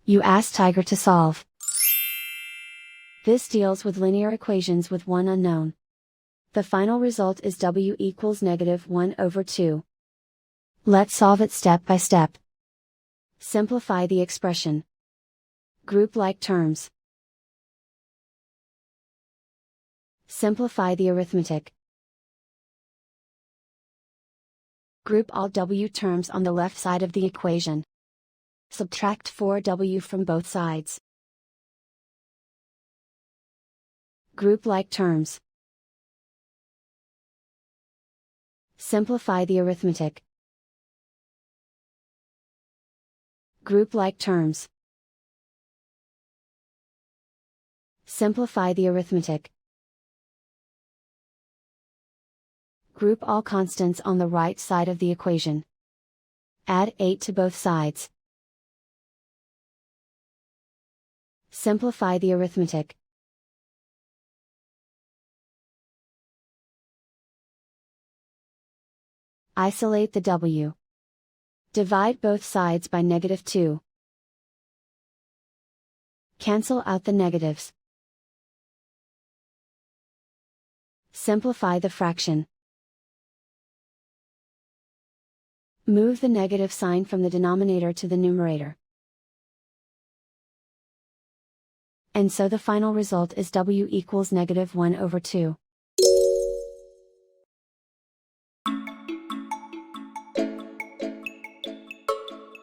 You ask Tiger to solve. This deals with linear equations with one unknown. The final result is w equals -1/2. Let's solve it step by step. Simplify the expression. Group like terms. Simplify the arithmetic. Group all w terms on the left side of the equation. Subtract 4w from both sides. Group like terms. Simplify the arithmetic. Group like terms. Simplify the arithmetic. Group all constants on the right side of the equation. Add 8 to both sides. Simplify the arithmetic. Isolate the w. Divide both sides by -2. Cancel out the negatives. Simplify the fraction. Move the negative sign from the denominator to the numerator. And so the final result is w equals -1/2.